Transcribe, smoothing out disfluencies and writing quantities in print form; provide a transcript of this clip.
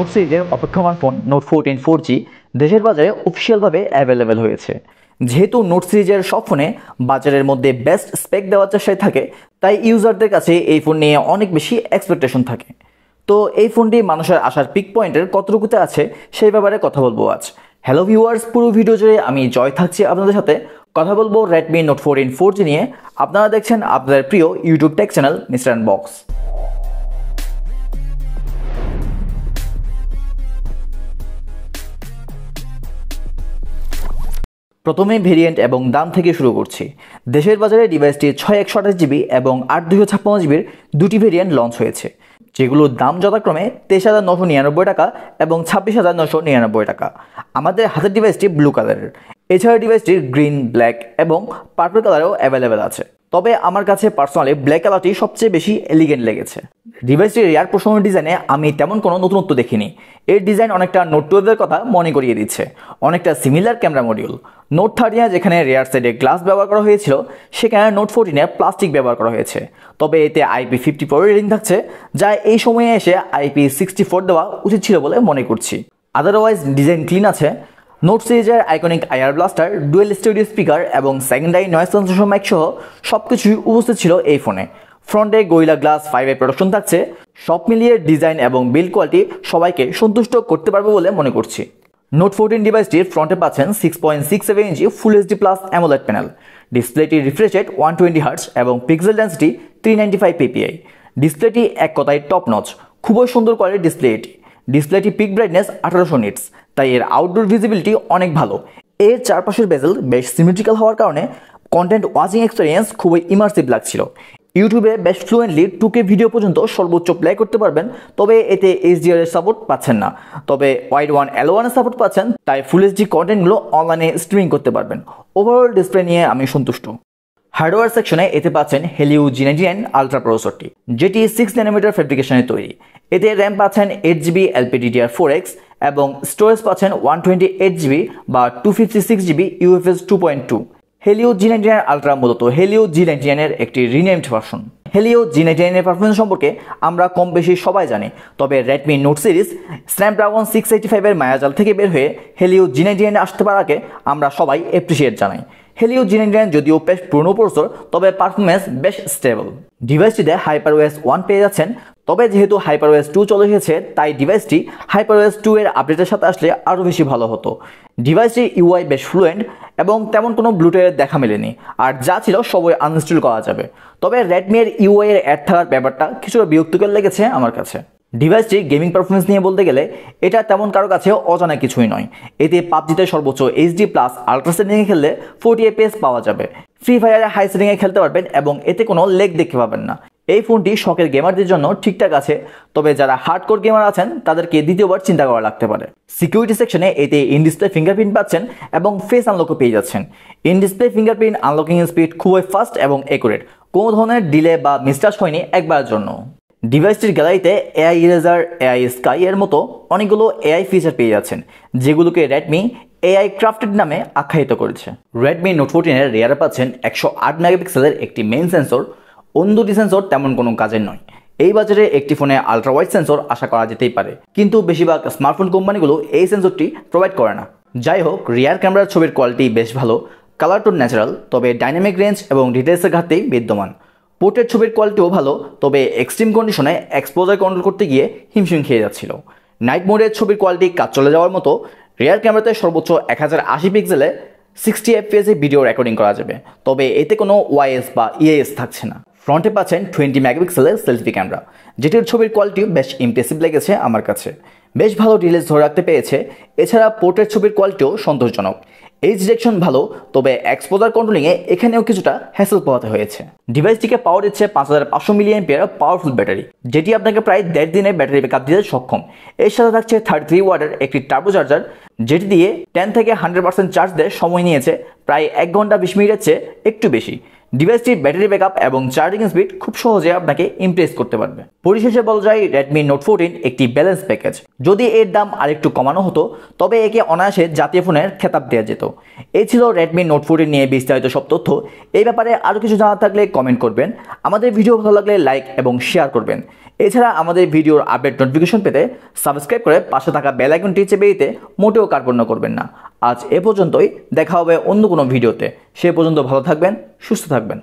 Note সিরিজের অপেক্ষমান phone note 14 4G দেশের বাজারে অফিসিয়ালভাবে অ্যাভেলেবেল হয়েছে। যেহেতু নোট সিরিজের সব ফোনে বাজারের মধ্যে বেস্ট স্পেক দেওয়ার চেষ্টায় থাকে, তাই ইউজারদের কাছে এই ফোন নিয়ে অনেক বেশি এক্সপেকটেশন থাকে। তো এই ফোনটি মানুষের আসার পিক পয়েন্টের কতটুকুতে আছে সেই ব্যাপারে কথা বলবো আজ। হ্যালো ভিউয়ার্স, পুরো ভিডিও জুড়ে আমি জয় থাকছি আপনাদের সাথে। কথা বলবো রেডমি নোট 14 4G নিয়ে। আপনারা দেখছেন আপনাদের প্রিয় YouTube take channel mister unbox. প্রথমে ভেরিয়েন্ট এবং দাম থেকে শুরু করছি। দেশের বাজারে ডিভাইসটি 6128GB এবং 8256GBর দুটি ভেরিয়েন্ট লঞ্চ হয়েছে, যেগুলোর দাম যথাক্রমে 23,999 টাকা এবং 26,999 টাকা। আমাদের হাতের ডিভাইসটি ব্লু কালারের। এছাড়া ডিভাইসটির গ্রিন, ব্ল্যাক এবং পার্পল কালারও অ্যাভেলেবেল আছে, তবে আমার কাছে পার্সোনালি ব্ল্যাক কালারটি সবচেয়ে বেশি এলিগেন্ট লেগেছে। ডিভাইসটির রিয়ার পোর্শনের ডিজাইনে আমি তেমন কোনো নতুনত্ব দেখিনি। এর ডিজাইন অনেকটা নোট 12-এর কথা মনে করিয়ে দিচ্ছে, অনেকটা সিমিলার ক্যামেরা মডিউল। নোট 13 যেখানে রিয়ার সাইডে গ্লাস ব্যবহার করা হয়েছিল, সেখানে নোট 14-এ প্লাস্টিক ব্যবহার করা হয়েছে। তবে এতে IP54 রেটিং থাকছে, যা এই সময়ে এসে IP64 দেওয়া উচিত ছিল বলে মনে করছি। আদারওয়াইজ ডিজাইন ক্লিন আছে। নোট সিরিজের iconic IR blaster, dual studio speaker এবং সেকেন্ডারি নয়েজ ক্যান্সেলেশন মাইক সহ সবকিছুই উপস্থিত ছিল এই ফোনে। ফ্রন্টে গরিলা গ্লাস 5 প্রোডাকশন থাকছে। সব মিলিয়ে ডিজাইন এবং বিল্ড কোয়ালিটি সবাইকে সন্তুষ্ট করতে পারবে বলে মনে করছি। নোট 14 ডিভাইসটির ফ্রন্টে পাচ্ছেন 6.67 inch full HD plus AMOLED panel. ডিসপ্লেটি রিফ্রেশ রেট 120 হার্টজ এবং পিক্সেল ডেন্সিটি 395 ppi। ডিসপ্লেটি এক কথায় টপ নচ, খুবই সুন্দর কোয়ালিটির ডিসপ্লে এটি। ডিসপ্লেটি পিক ব্রাইটনেস 1800 নিটস, তাই এর আউটডোর ভিজিবিলিটি অনেক ভালো। এর চারপাশের বেজেল বেশ সিমেট্রিক্যাল হওয়ার কারণে কন্টেন্ট ওয়াচিং এক্সপিরিয়েন্স খুবই ইমার্সিভ লাগছিল। ইউটিউবে বেশ ফ্লুয়েন্টলি 2K ভিডিও পর্যন্ত সর্বোচ্চ প্লে করতে পারবেন, তবে এতে HDR এর সাপোর্ট পাচ্ছেন না। তবে ওয়াইড ওয়ান L1 এর সাপোর্ট পাচ্ছেন, তাই ফুল এইচডি কন্টেন্টগুলো অনলাইনে স্ট্রিমিং করতে পারবেন। ওভারঅল ডিসপ্লে নিয়ে আমি সন্তুষ্ট। হার্ডওয়্যার সেকশনে এতে পাচ্ছেন Helio G99 আলট্রা প্রসেসরটি, যেটি 6 ন্যানোমিটার ফ্যাব্রিকেশনে তৈরি। এতে র্যাম পাচ্ছেন 8GB LPDDR4X এবং স্টোরেজ পাচ্ছেন 128GB বা 256GB UFS 2.2। Helio G99 ultra মূলত Helio G99 এর একটি রিনেমড ভার্সন। Helio G99 এর পারফরম্যান্স সম্পর্কে আমরা কম বেশি সবাই জানি, তবে রেডমি নোট সিরিজ স্ন্যাপড্রাগন 685 এর মায়াজাল থেকে বের হয়ে Helio G99 আসতে পারাকে আমরা সবাই অ্যাপ্রিসিয়েট জানাই। Helio G99 যদিও বেশ পুরনো প্রসেসর, তবে পারফরম্যান্স বেশ স্টেবল। ডিভাইসটিতে HyperOS 1 পেয়ে যাচ্ছেন, তবে যেহেতু HyperOS 2 চলে এসেছে, তাই ডিভাইসটি HyperOS 2 এর আপডেটের সাথে আসলে আরও বেশি ভালো হতো। ডিভাইসটির UI বেশ ফ্লুয়েন্ট এবং তেমন কোনো ব্লুটুথের দেখা মেলেনি, আর যা ছিল সবই আনইনস্টল করা যাবে। তবে রেডমি এর UI এর অ্যাড থাকার ব্যাপারটা কিছুটা বিরক্তিকর লেগেছে আমার কাছে। ডিভাইসটির গেমিং পারফরমেন্স নিয়ে বলতে গেলে এটা তেমন কারো কাছে অজানা কিছুই নয়। এতে পাবজিতে সর্বোচ্চ HD প্লাস আলট্রা সেটিংয়ে খেললে 40 FPS পাওয়া যাবে। ফ্রি ফায়ারে হাই সেটিংয়ে খেলতে পারবেন এবং এতে কোনো লেগ দেখতে পাবেন না। এই ফোনটি শখের গেমারদের জন্য ঠিকঠাক আছে, তবে যারা হার্ডকোর গেমার আছেন তাদেরকে দ্বিতীয়বার চিন্তা করা লাগতে পারে। সিকিউরিটি সেকশনে এতে ইন ডিসপ্লে ফিঙ্গারপ্রিন্ট পাচ্ছেন এবং ফেস আনলকও পেয়ে যাচ্ছেন। In display fingerprint unlocking speed খুবই ফাস্ট এবং একুরেট, কোনো ধরনের ডিলে বা মিসটাচ হয়নি একবারের জন্য। ডিভাইসটির গ্যালারিতে AI ইরেজার, AI স্কাই এর মতো অনেকগুলো AI ফিচার পেয়ে যাচ্ছেন, যেগুলোকে রেডমি AI ক্রাফটেড নামে আখ্যায়িত করেছে। রেডমি নোট 14 এর রিয়ারে পাচ্ছেন 108 মেগাপিক্সেলের একটি মেইন সেন্সর। অন্য দুটি সেন্সর তেমন কোনো কাজের নয়। এই বাজারে একটি ফোনে আলট্রা ওয়াইড সেন্সর আশা করা যেতেই পারে, কিন্তু বেশিরভাগ স্মার্টফোন কোম্পানিগুলো এই সেন্সরটি প্রোভাইড করে না। যাই হোক, রিয়ার ক্যামেরার ছবির কোয়ালিটি বেশ ভালো, কালার টোন ন্যাচারাল, তবে ডাইনামিক রেঞ্জ এবং ডিটেলসের ঘাটতি বিদ্যমান। পোর্ট্রেট ছবির কোয়ালিটিও ভালো, তবে এক্সট্রিম কন্ডিশনে এক্সপোজার কন্ট্রোল করতে গিয়ে হিমশিম খেয়ে যাচ্ছিল। নাইট মোডের ছবির কোয়ালিটি কাজ চলে যাওয়ার মতো। রিয়ার ক্যামেরাতে সর্বোচ্চ 1080 পিক্সেলে 60 FPS এ ভিডিও রেকর্ডিং করা যাবে, তবে এতে কোনো OIS বা EIS থাকছে না। ফ্রন্টে পাচ্ছেন 20 মেগাপিক্সেলের সেলফি ক্যামেরা, যেটির ছবির কোয়ালিটি বেশ ইমপ্রেসিভ লেগেছে আমার কাছে। বেশ ভালো ডিটেইলস ধরে রাখতে পেরেছে। এছাড়া পোর্ট্রেট ছবির কোয়ালিটিও সন্তোষজনক। এইচ ডিটেকশন ভালো, তবে এক্সপোজার কন্ট্রোলিংয়ে এখানেও কিছুটা হ্যাসেল পোহাতে হয়েছে। ডিভাইসটিকে পাওয়ার দিচ্ছে 5500 mAh পাওয়ারফুল ব্যাটারি, যেটি আপনাকে প্রায় 1.5 দিনের ব্যাটারি ব্যাকআপ দিতে সক্ষম। এর সাথে থাকছে 33 ওয়াটের একটি টার্বো চার্জার, যেটি দিয়ে 10 থেকে 100% চার্জ দেওয়ার সময় নিয়েছে প্রায় 1 ঘন্টা 20 মিনিটের চেয়ে একটু বেশি। ডিভাইসটির ব্যাটারি ব্যাকআপ এবং চার্জিং স্পিড খুব সহজে আপনাকে ইমপ্রেস করতে পারবে। পরিশেষে বলা যায় Redmi Note 14 একটি ব্যালেন্স প্যাকেজ। যদি এর দাম আরেকটু কমানো হতো তবে একে অনায়াসে জাতীয় ফোনের খেতাব দেওয়া যেত। এই ছিল Redmi Note 14 নিয়ে বিস্তারিত সব তথ্য। এই ব্যাপারে আরও কিছু জানার থাকলে কমেন্ট করবেন। আমাদের ভিডিও ভালো লাগলে লাইক এবং শেয়ার করবেন। এছাড়া আমাদের ভিডিওর আপডেট নোটিফিকেশন পেতে সাবস্ক্রাইব করে পাশে থাকা বেল আইকনটি চেপে দিতে মোটেও কার্পণ্য করবেন না। আজ এ পর্যন্তই, দেখা হবে অন্য কোনো ভিডিওতে। সে পর্যন্ত ভালো থাকবেন, সুস্থ থাকবেন।